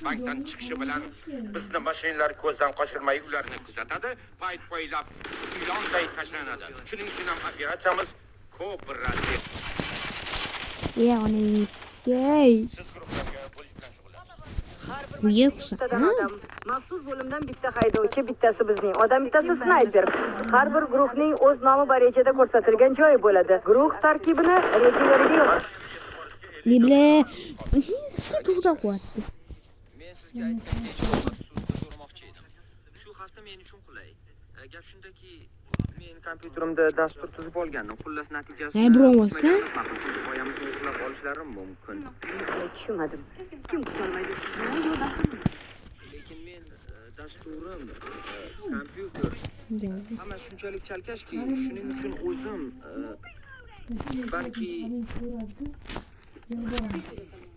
bankdan chiqishi bilan bizni mashinalar ko'zdan qochirmay ularni kuzatadi, payt-poylab ilonday tashlanadi. Shuning uchun ham operatsiyamiz Cobra deb. Yani gay. Siz guruhlarga bo'lish bilan shug'ullanasiz. Bu yoksa. adam. Maxsus bo'limdan bitta haydovchi, bittasi bizning. Odam bittasi snayper. Har bir guruhning o'z nomi va rejada ko'rsatilgan joyi bo'ladi. Guruh tarkibini rejalariga yo'q. Ne bile. To'xtab qo'ydi. Men sizga aytgan maxsusda so'ramoqchi edim. Shu hafta men uchun qulay. Gap shundaki, men kompyuterimda dastur tuzib olgandim. Xullas natijasi. Ne bo'lmasa? Oyamizni uxlab olishlari mumkin. Tushunmadim. Kim tushunmaydi? Lekin men dasturim, kompyuter hamma shunchalik chalkashki, shuning uchun o'zim balki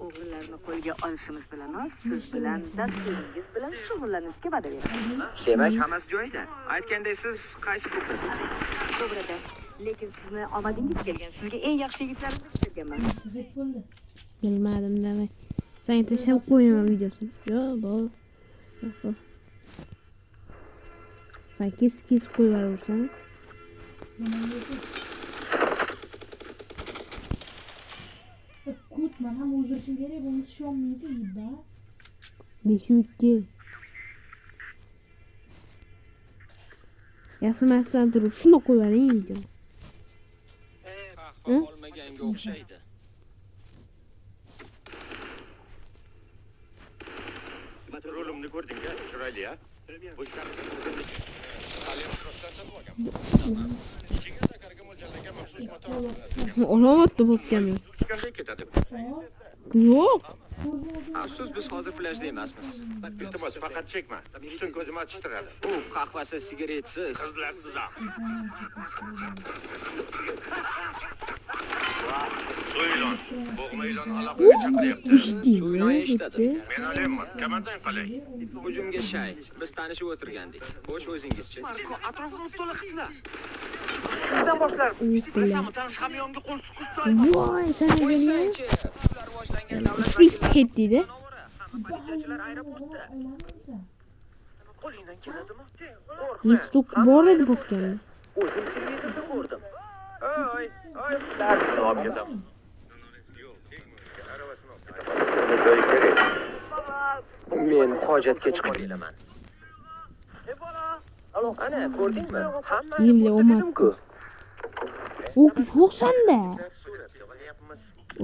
O'g'illarni qo'lga olishimiz bilanoq siz bilan dasturingiz bilan shug'ullanishga va'da beraman. demak hammasi joyida. Aytganday siz qaysi guruhdasiz? To'g'rida. Lekin sizni omadingiz kelgan. Sizga eng yaxshi yigitlarimni berganman. Bilmadim demek. Sen tashlab qo'yaman videosini. Yo, bu. Sen kesib qo'yaversan. Kut mana o'ldirishim kerak, bunisi shonmaydi yibba. 5-2. Yasamasdan turib shuni qo'yavering video. Qahva olmaganga o'xshaydi. Rolimni ko'rding-a? Chiroyli-a? Bu ishlarni o'zimniki. AliExpress'dan sotib olganman. Ichiga zakarga mo'ljallangan maxsus motor o'rnatilgan. Alomatda bo'lganmi? Chiqanday ketadi. Yo'q. Afsus, biz hozir plyajda emasmiz. Iltimos, faqat chekma. Ustun ko'zimni achishtiradi. U qahvasiz, sigaretsiz. Qizlarsiz ham. So'ylon, bo'g'ma ilon aloqaga chaqiryapti. Shu ilon eshitadi. Men olayman. Kamandang qalay? Hujumga shay. Biz tanishib o'tirgandik. Xo'sh, o'zingizchi? Marko, atrofimiz to'la xitlar. Bundan boshlar. Bilasanmi, tanish hamyonga qo'l suqish Voy, sen nima? Qo'ysangchi. Ular rivojlangan davlat Six hit dedi. Politsiyachilar aeroportda. qo'lingdan keladimi? Listok bor edi bo'lganda. O'zim televizorda ko'rdim. Oy, Davom ketamiz. Joyi kerak. men hojatga chiqib kelaman. Ana, ko'rdingmi? Hamma Yemli o'matdi. U yo'qsanda.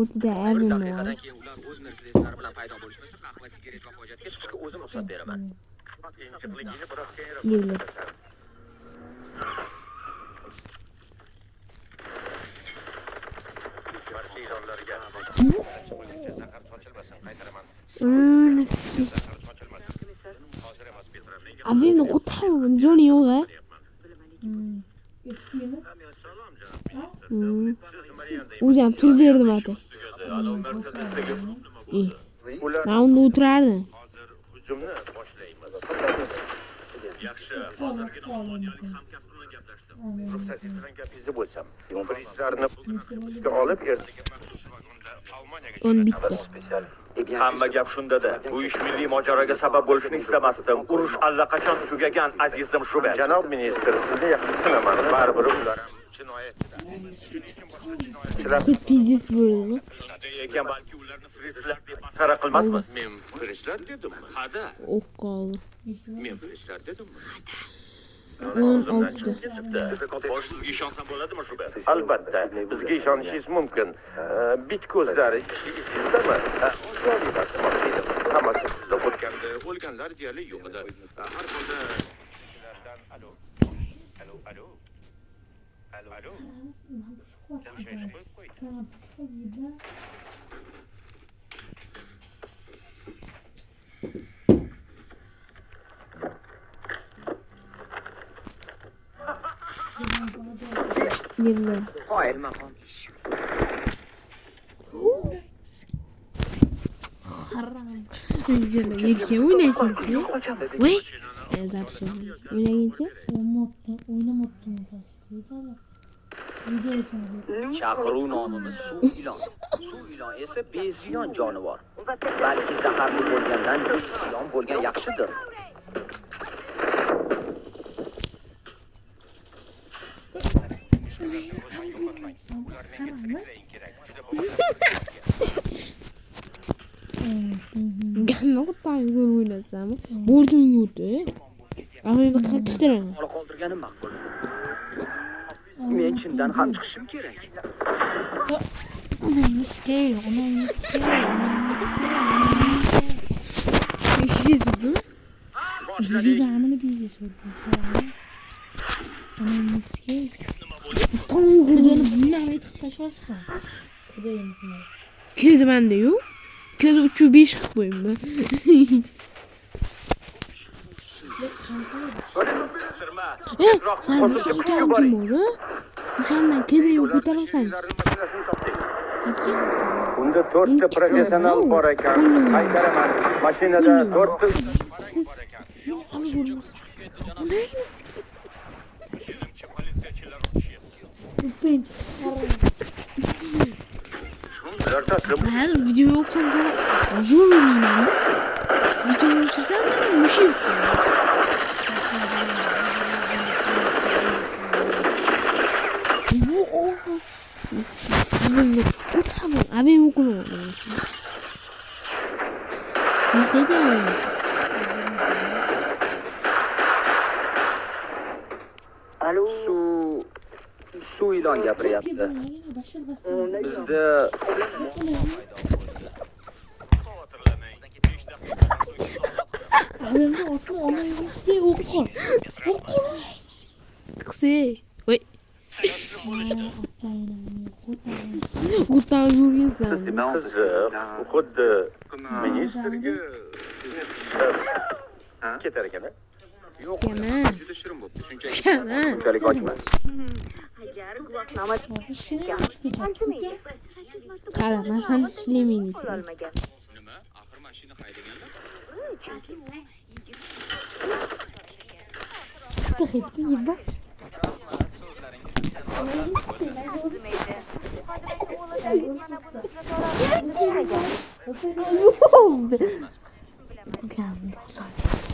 O'tida avim bor. daqiqadan keyin ular o'z Mercedeslari bilan paydo bo'lishmasa, qahva, sigaret va hojatga chiqishga o'zim ruxsat beraman. Injiqligini biroz keyinroq. Yemli. Barcha ilonlarga zahar sochilmasin, qaytaraman. Zahar sochilmasin. Hozir emas, Petra. Menga Avimni qo'taman, joni yo'q-a? salom janob. O'zi ham tur berdim aka. Anov Mercedesdagi Ular men unda o'tirardim. hozir hujumni boshlaymiz. Yaxshi, hozirgina olmoniyalik hamkasb bilan gaplashdim. Ruxsatingiz bilan gapingizni bo'lsam, turistlarni bizga olib ertaga maxsus vagonda Almaniyaga On jo'natamiz. bitta. Hamma gap shundada. Bu ish milliy mojaroga sabab bo'lishini istamasdim. Urush allaqachon tugagan azizim Shuber. Janob ministr, sizni yaxshi tushunaman. Baribir ular ham jinoyatchilar. Shuning uchun boshqa jinoyatchilar Kut pizis bo'ldi. shunday ekan, balki ularni firistlar deb masxara qilmasmiz. Men firistlar dedimmi? Hada. O'q qoldi. Men firistlar dedimmi? 16da. Bosh sizga ishonsam bo'ladimi, Shuber? Albatta, bizga ishonishingiz mumkin. Bit ko'zlari ishi esingizmi? Hammasi sizda o'tganda o'lganlar deyarli yo'q edi. Har holda alo. Alo, alo. Alo, alo. O'shani qo'yib qo'ying. Sana pushqa yibba. Yemli. Qoyil maqom. Yekka o'ynaysinchi. Voy. Zapsi. O'ynaguncha. O'ynamoqdan qashdi. Video açalım. Chaqiruv nomimiz suv ilon. Suv ilon esa beziyon jonivor. Balki zaharli bo'lgandan beziyon bo'lgan yaxshidir. Qanaqa yo'l o'ynasam, borjim yo'qdi. Avvalda qattishtiraman. Bola qoldirganim ma'qul. Men chindan ham chiqishim kerak. Eshitdingizmi? Videolarni bizga so'raydi. Onamizga videoni bundan aytib tashlashsan. Kudayim. Kedi menda-yu. Kedi 3-5 qilib qo'yibman. Sen qo'shib yuboring. O'shandan kedini ko'tarasan. Unda 4 ta professional bor ekan. Haydaraman. Mashinada 4 ta bor ekan. Ben video yoksam da zor oynayayım da. Video yoksam da bir şey yok. Bu o. Abim okumuyor. İşte de öyle. Alo. Suv ilon gapiryapti. Bizda Abimni otni onamizga o'qi. Kısa. Oy. O'tan yurgansan. Qiziq. Xuddi ministerga ketar ekan. yo'q. Skama. Juda shirin bo'pti. Skama. Shunchalik ochmas. agar guvohnoma Qara, men seni ishlamayman. olmagan. Nima? Axir mashina haydaganlar. Taxitga yibba.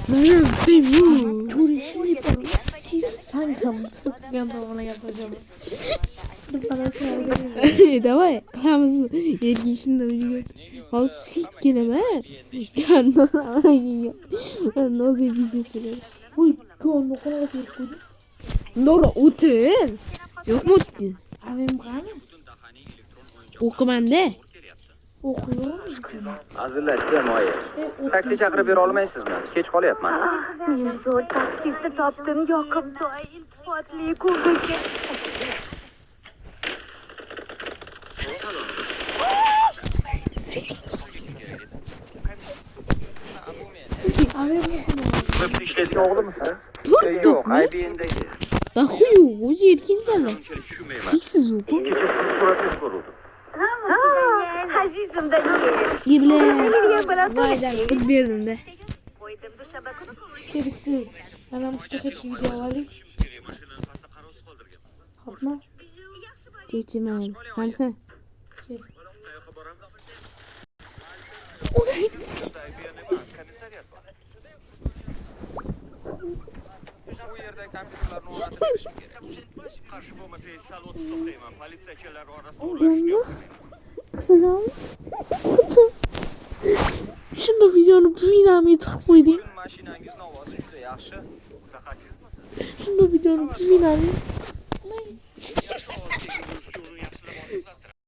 Mana bu. Turishni yapalım. Sen kalmışsın. Ben de ona yapacağım. Bana çağırıyor. Давай, qilamiz. Yerga shunda uyga. Hozir sikkinaman. Nozi videosi. Uy, ko'rni qo'yib qo'ydi. Doğru o'tir. Yo'qmi o'tdi? Avem qani? O'qimanda. O'qiyapmiz. Hazillashdi moya. Taksi chaqirib bera olmaysizmi? Kech qolyapman. Men zo'r taksistni topdim, yoqimtoy, iltifotli ko'rguvchi. Avem o'qiyapmiz. Ishlaydigan o'g'limisan? Yo'q, IBN'dagi. Dahuyu, o'zi erkinsanlar. Unchalik tushunmayman. Cheksiz o'qi. Kecha sizni suratingiz ko'rdim. Azizimdan kel. Yeblar. Voydan pul berdim-da. Qo'ydim dushabakuni. Kerakli. Mana shu taxit video olaylik. Hopma. Kechiman. Qansan? Qayoqqa boramiz? Bu yerda kompyuterlarni o'rnatib berishim kerak. Qarshi bo'lmasangiz sal o'tib to'xtayman. Politsiyachilar orasida Odamni qisazam. Shunda videoni buynamga tiqib qo'yding. Mashinangizni ovozi juda yaxshi. mutaxassismisiz? Shunda videoni buynamga